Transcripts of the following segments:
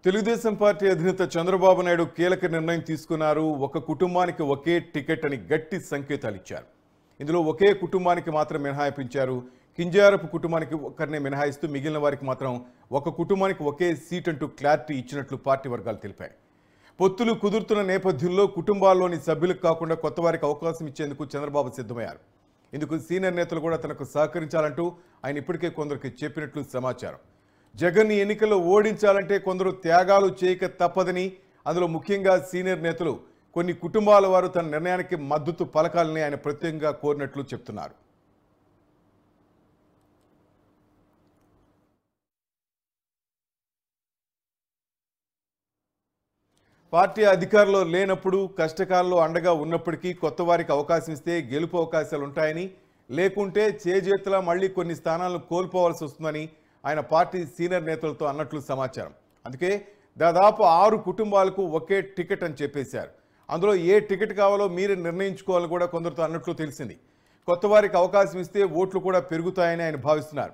Telugu Desam party అధినేత చంద్రబాబు నాయుడు కీలక నిర్ణయం తీసుకున్నారు. ఒక కుటుంబానికి ఒకే టికెట్ అని గట్టి సంకేతాలు ఇచ్చారు. ఇందులో ఒకే కుటుంబానికి మాత్రం మినహాయించారు. కింజారపు కుటుంబానికి ఒకరినే మినహాయిస్తూ మిగిలిన వారికి మాత్రం ఒక కుటుంబానికి ఒకే సీట్ అంటూ క్లారిటీ ఇచ్చినట్లు పార్టీ వర్గాలు తెలిపాయి. పొత్తులు కుదురుతున్న నేపథ్యంలో కుటుంబాల్లోని సభ్యులకు కాకుండా కొత్త వారికి అవకాశం ఇచ్చేందుకు చంద్రబాబు సిద్ధమయ్యారు. ఇందుకు సీనియర్ నేతలు కూడా తనకు సహకరించాలంటూ ఆయన ఇప్పటికే కొందరికి చెప్పినట్లు సమాచారం. జగన్ ఎన్నికల్లో ఓడించాలంటే కొందరు త్యాగాలు చేయక తప్పదని, అందులో ముఖ్యంగా సీనియర్ నేతలు కొన్ని కుటుంబాల వారు తన నిర్ణయానికి మద్దతు పలకాలని ఆయన ప్రత్యేకంగా కోరినట్లు చెప్తున్నారు. పార్టీ అధికారంలో లేనప్పుడు కష్టకాలంలో అండగా ఉన్నప్పటికీ కొత్త వారికి అవకాశం ఇస్తే గెలుపు అవకాశాలు ఉంటాయని, లేకుంటే చేజేతులా మళ్ళీ కొన్ని స్థానాలను కోల్పోవాల్సి వస్తుందని ఆయన పార్టీ సీనియర్ నేతలతో అన్నట్లు సమాచారం. అందుకే దాదాపు 6 కుటుంబాలకు ఒకే టికెట్ అని చెప్పేశారు. అందులో ఏ టికెట్ కావాలో మీరు నిర్ణయించుకోవాలని కూడా కొందరితో అన్నట్లు తెలిసింది. కొత్త వారికి అవకాశం ఇస్తే ఓట్లు కూడా పెరుగుతాయని ఆయన భావిస్తున్నారు.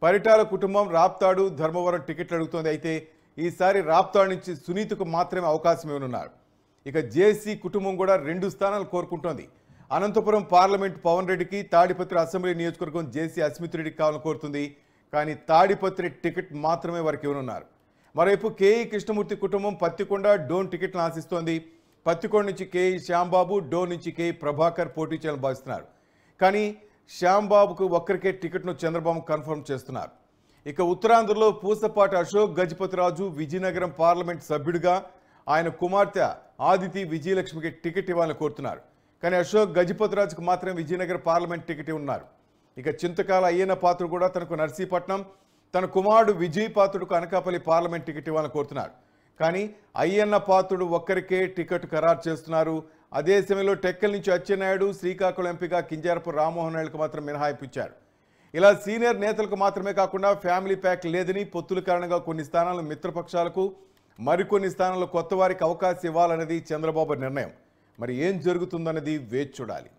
పరిటాల కుటుంబం రాప్తాడు, ధర్మవరం టికెట్లు అడుగుతోంది. అయితే ఈసారి రాప్తాడు నుంచి సునీతకు మాత్రమే అవకాశం ఇవ్వనున్నారు. ఇక జేసీ కుటుంబం కూడా 2 స్థానాలు కోరుకుంటోంది. అనంతపురం పార్లమెంట్ పవన్ రెడ్డికి, తాడిపత్రి అసెంబ్లీ నియోజకవర్గం జేసీ అస్మిత్ రెడ్డికి కావాలని కోరుతుంది. కానీ తాడిపత్రి టికెట్ మాత్రమే వారికి ఇవ్వనున్నారు. మరోవైపు కేఈ కృష్ణమూర్తి కుటుంబం పత్తికొండ, డోన్ టికెట్ను ఆశిస్తోంది. పత్తికొండ నుంచి కేఈ శ్యాంబాబు, డోన్ నుంచి కేఈ ప్రభాకర్ పోటీ చేయాలని భావిస్తున్నారు. కానీ శ్యాంబాబుకు ఒక్కరికే టికెట్ను చంద్రబాబు కన్ఫర్మ్ చేస్తున్నారు. ఇక ఉత్తరాంధ్రలో పూసపాటి అశోక్ గజపతిరాజు విజయనగరం పార్లమెంట్ సభ్యుడిగా, ఆయన కుమార్తె ఆదితి విజయలక్ష్మికి టికెట్ ఇవ్వాలని కోరుతున్నారు. కానీ అశోక్ గజపతిరాజుకు మాత్రం విజయనగరం పార్లమెంట్ టికెట్ ఉన్నారు. ఇక చింతకాల అయ్యన్న పాత్రుడు కూడా తనకు నర్సీపట్నం, తన కుమారుడు విజయ్ పాత్రుడుకు అనకాపల్లి పార్లమెంట్ టికెట్ ఇవ్వాలని కోరుతున్నారు. కానీ అయ్యన్న పాత్రుడు ఒక్కరికే టికెట్ ఖరారు చేస్తున్నారు. అదే సమయంలో టెక్కల్ నుంచి అచ్చెన్నాయుడు, శ్రీకాకుళం ఎంపీగా కింజారపు రామ్మోహన్ నాయుడుకు మాత్రం మినహాయించారు. ఇలా సీనియర్ నేతలకు మాత్రమే కాకుండా ఫ్యామిలీ ప్యాక్ లేదని, పొత్తుల కారణంగా కొన్ని స్థానాలు మిత్రపక్షాలకు, మరికొన్ని స్థానాల్లో కొత్త వారికి అవకాశం ఇవ్వాలన్నది చంద్రబాబు నిర్ణయం. మరి ఏం జరుగుతుందన్నది వేచి చూడాలి.